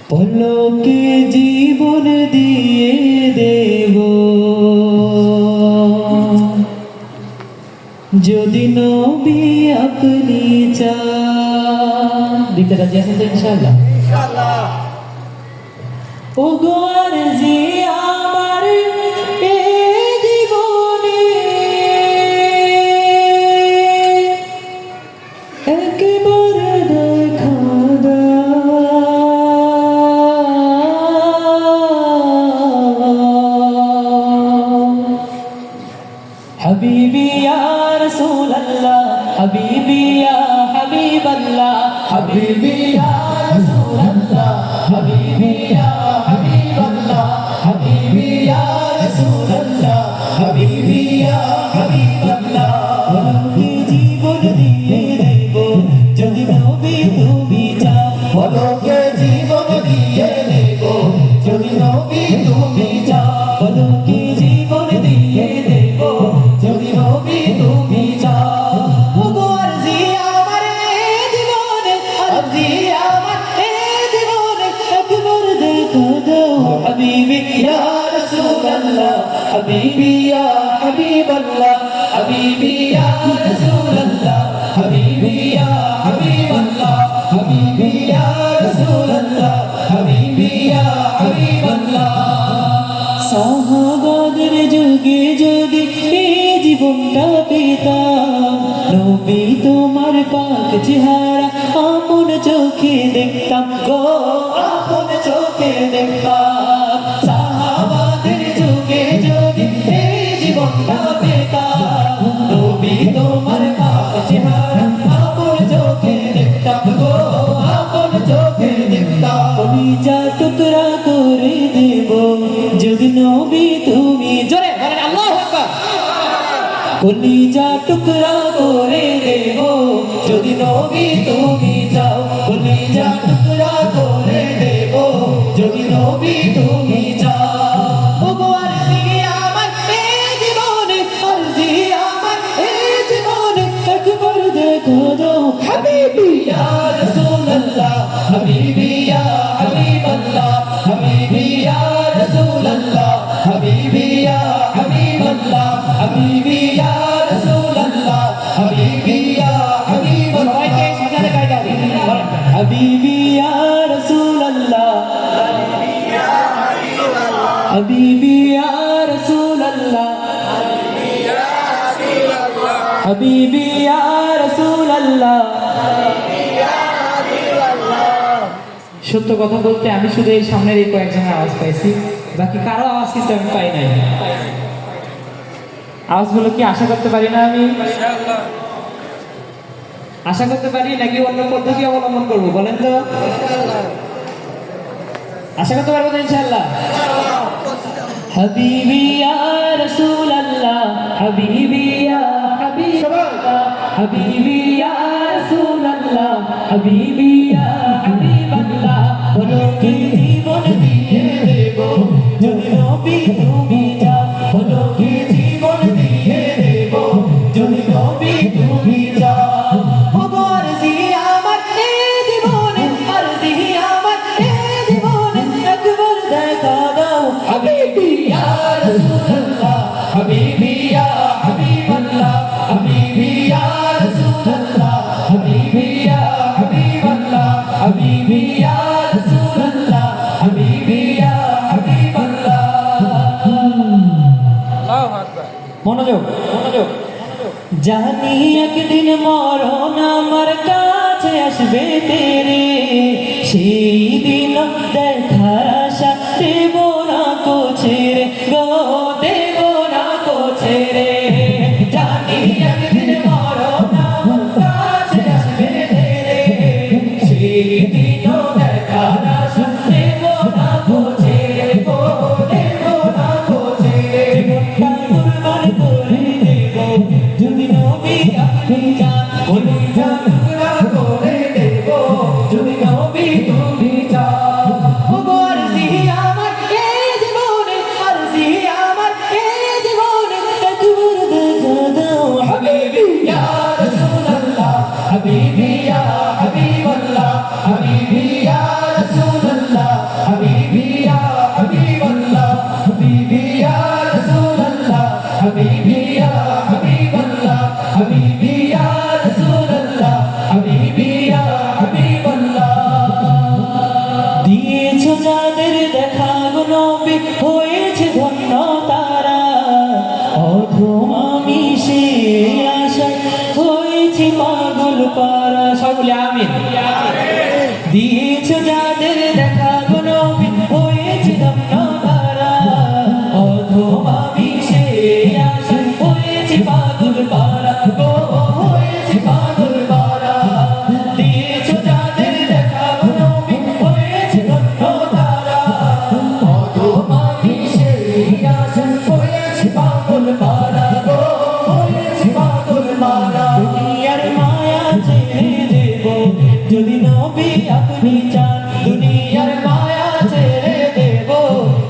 পলকে জীবন দিয়ে দেব যদি নবী আপনি চান। দিতে রাজি আছেন তো ইনশাআল্লাহ? ইনশাআল্লাহ। ও গো আরজি আমার এ জীবনে একবার দেখা حبيبي يا رسول الله حبيبي يا حبيب الله حبيبي يا رسول الله حبيبي يا حبيب الله حبيبي يا رسول الله حبيبي يا حبيب الله বলকে জীবন দিয়ে দেব যদি নবী তুমি চাও বলকে জীবন দিয়ে দেব যদি নবী তুমি চাও বলকে জীবন দিয়ে দেব যদি নবী তুমি চাও ও গো আরজি আমার এই জীবনে আরজি আমার এই জীবনে একবার দেখা দাও হাবিবি ইয়া রাসূলুল্লাহ হাবিবি ইয়া হাবিবাল্লাহ হাবিবি ইয়া রাসূলুল্লাহ হাবিবি ইয়া হাবিবাল্লাহ হাবিবি ইয়া রাসূলুল্লাহ হাবিবি ইয়া হাবিবাল্লাহ সাহাবাদের যুগে যদি এই জীবনটা পেতাম নবী তোমার পাক চেহারা আপন চোখে দেখতাম গো আপন চোখে দেখতাম সাহাবাদের যুগে যদি এই জীবনটা পেতাম নবী তোমার পাক চেহারা আপন চোখে দেখতাম গো আপন চোখে দেখতাম কলিজা টুকরা করে দেব যদি নবী তুমি জোরে বলেন আল্লাহু আকবার কলিজা টুকরা করে দেব যদি নবী তুমি চাও কলিজা টুকরা করে দেব যদি নবী তুমি চাও ও গো আরজি আমার এই জীবনে আরজি আমার এই জীবনে একবার দেখা দাও হাবিবি ইয়া রাসূলুল্লাহ হাবিবি ইয়া হাবিবাল্লাহ হাবিবি ইয়া রাসূলুল্লাহ হাবিবি ইয়া হাবিবাল্লাহ হাবিবি ইয়া রাসূলুল্লাহ হাবিবি ইয়া হাবিবাল্লাহ সবাইকে সাজাতে গাইতে হবে হাবিবি ইয়া রাসূলুল্লাহ হাবিবি ইয়া রাসূলুল্লাহ হাবিবি ইয়া রাসূলুল্লাহ সত্য কথা বলতে আমি শুধু এই সামনের এই কয়েকজনের আওয়াজ পাইছি, বাকি কারো আওয়াজ কিন্তু আমি পাই নাই। আওয়াজগুলো কি আশা করতে পারি না আমি? আশা করতে পারি নাকি অন্য পদ্ধতি অবলম্বন করবো বলেন তো? আশা করতে পারবো তো ইনশাআল্লাহ? হাবিবি ইয়া রাসূলুল্লাহ হাবিবি ইয়া হাবিবাল্লাহ হাবিবি ইয়া রাসূলুল্লাহ হাবিবি ইয়া হাবিবাল্লাহ বলকে জীবন দিয়ে দেব যদি নবী তুমি চাও বলকে জীবন দিয়ে দেব যদি নবী তুমি চাও ও গো আরজি আমার এই জীবনে আরজি আমার এই জীবনে একবার দেখা দাও হাবিবি ইয়া রাসূলুল্লাহ হাবিবি ইয়া হাবিবাল্লাহ হাবিবি ইয়া রাসূলুল্লাহ হাবিবি ইয়া হাবিবাল্লাহ হাবিবি ইয়া রাসূলুল্লাহ হাবিবি ইয়া হাবিবাল্লাহ। আল্লাহু আকবার। মনোযোগ মনোযোগ। জানি একদিন মরণ আমার কাছে আসবে তেরে সেই দিন দেখার আশা দেব না কো ছেড়ে গো দেব না কো ছেড়ে জানি একদিন মরণ আমার কাছে আসবে তেরে সেই দিন দেখার আশা দেব না কো ছেড়ে গো দেব না কো ছেড়ে কুরবান করে দেব যদি নবী আপনি চান কলিজা টুকরা করে দেব যদি নবী তুমি চাও ও গো আরজি নবী হয়েছে ধন্য তারা, অধম আমি সে আশায় হয়েছি পাগল পারা। সকলে আমিন। দিয়েছ যাদের দেখা গো নবী হয়েছে ধন্য তারা, অধম আমি সে আশায় হয়েছি পাগল পারা গো, হয়েছি পাগল পারা। দিয়েছ যাদের দেখা গো নবী হয়েছে ধন্য তারা, অধম আমি সে আশায় হয়েছি পাগল পারা গো, হয়েছি পাগল পারা। দুনিয়ার মায়া ছেড়ে দেব যদি নবী আপনি চান, দুনিয়ার মায়া ছেড়ে দেব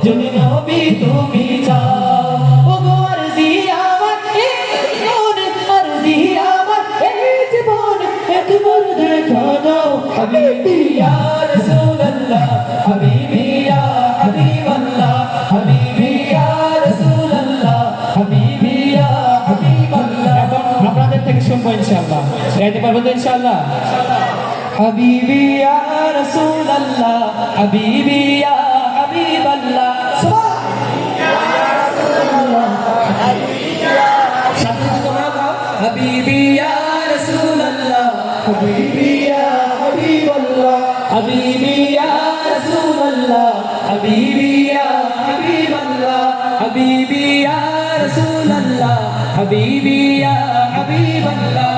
যদি নবী তুমি চাও। ওগো আরজি আমার এই জীবন, আরজি আমার এই জীবন, একবার দেখা দাও হাবিবি ইয়া রাসূলুল্লাহ, হাবিবি ইয়া হাবিবাল্লাহ, হাবিবি ইয়া রাসূলুল্লাহ, হাবিবি ইয়া হাবিবাল্লাহ। এখন আপনাদের থেকে শুনবো ইনশাআল্লাহ, গাইতে পারবো তো ইনশাআল্লাহ? হাবিবি ইয়া রাসূলুল্লাহ, হাবিবি ইয়া হাবিবাল্লাহ, হাবিবি ইয়া রাসূলুল্লাহ, হাবিবি ইয়া হাবিবাল্লাহ, হাবিবি ইয়া রাসূলুল্লাহ, হাবিবি ইয়া হাবিবাল্লাহ, হাবিবি ইয়া রাসূলুল্লাহ, হাবিবি ইয়া হাবিবাল্লাহ।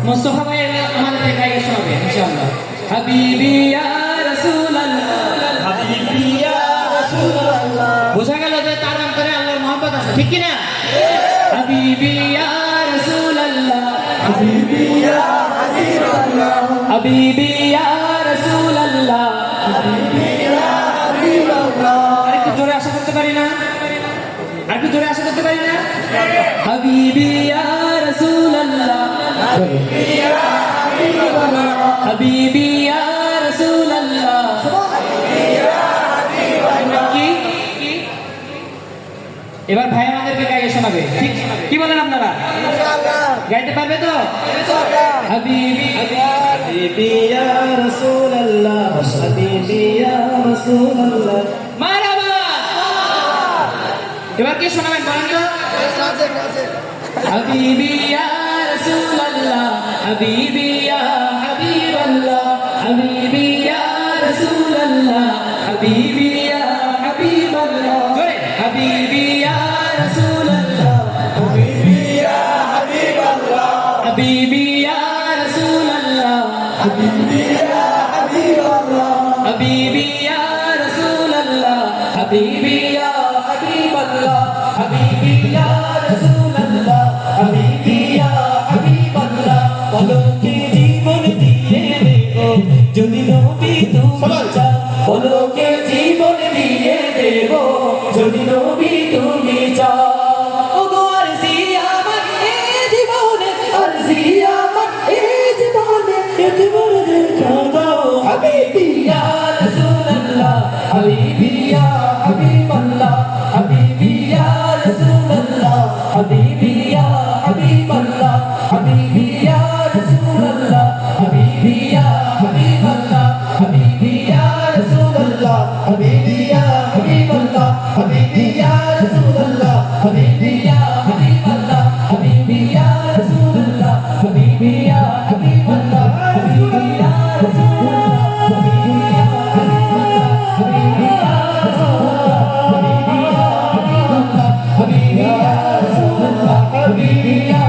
মুস্তাফা ভাই আমাদের গায়ে শোনাবে ইনশাআল্লাহ। হাবিবি ইয়া রাসূলুল্লাহ, হাবিবি ইয়া রাসূলুল্লাহ। বোঝা গেল যে তার অন্তরে আল্লাহর মহব্বত আছে, ঠিক কি না? হাবিবি ইয়া রাসূলুল্লাহ, হাবিবি ইয়া হাবিবাল্লাহ, হাবিবি ইয়া রাসূলুল্লাহ, হাবিবি ইয়া হাবিবাল্লাহ। আরেকটু জোরে আশা করতে পারি না? আরেকটু জোরে আশা করতে পারি না? হাবিবি ইয়া রাসূলুল্লাহ, হাবিবি ইয়া হাবিবাল্লাহ, হাবিবি ইয়া রাসূলুল্লাহ, হাবিবি ইয়া হাবিবাল্লাহ। কি এবার ভাই আমাদেরকে গাইয়ে শোনাবে, ঠিক কি বলেন আপনারা? ইনশাআল্লাহ গাইতে পারবে তো? ইনশাআল্লাহ। হাবিবি হাবিবি ইয়া রাসূলুল্লাহ, হাবিবি ইয়া রাসূলুল্লাহ, মারহাবা। এবার কি শোনাবেন বলেন তো? হাবিবি ইয়া রাসূলুল্লাহ, হাবিবি ইয়া হাবিবাল্লাহ, হাবিবি ইয়া রাসূলুল্লাহ, হাবিবি ইয়া হাবিবাল্লাহ। জোরে হাবিবি ইয়া রাসূলুল্লাহ, হাবিবি ইয়া হাবিবাল্লাহ, হাবিবি ইয়া রাসূলুল্লাহ, হাবিবি ইয়া হাবিবাল্লাহ, হাবিবি ইয়া রাসূলুল্লাহ, হাবিবি ইয়া হাবিবাল্লাহ, হাবিবি ইয়া রাসূলুল্লাহ, হাবিবি ইয়া হাবিবাল্লাহ। পলকে জীবন দিয়ে দেব যদি নবী তুমি চাও, পলকে জীবন দিয়ে দেব যদি নবী তুমি চাও। ওগো আরজি আমার এই জীবনে, আরজি আমার এই জীবনে, একবার দেখা দাও হাবিবি ইয়া রাসূলুল্লাহ, হাবিবি ইয়া হাবিবাল্লাহ, হাবিবি ইয়া রাসূলুল্লাহ, হাবিবি ইয়া হাবিবাল্লাহ, হাবিবি ইয়া রাসূলুল্লাহ, হাবিবি ইয়া হাবিবাল্লাহ, হাবিবি ইয়া রাসূলুল্লাহ, হাবিবি ইয়া হাবিবাল্লাহ, হাবিবি ইয়া রাসূলুল্লাহ, হাবিবি ইয়া হাবিবাল্লাহ, হাবিবি ইয়া রাসূলুল্লাহ, হাবিবি ইয়া হাবিবাল্লাহ, হাবিবি ইয়া রাসূলুল্লাহ, হাবিবি ইয়া হাবিবাল্লাহ, হাবিবি ইয়া রাসূলুল্লাহ, হাবিবি ইয়া হাবিবাল্লাহ, হাবিবি ইয়া রাসূলুল্লাহ, হাবিবি ইয়া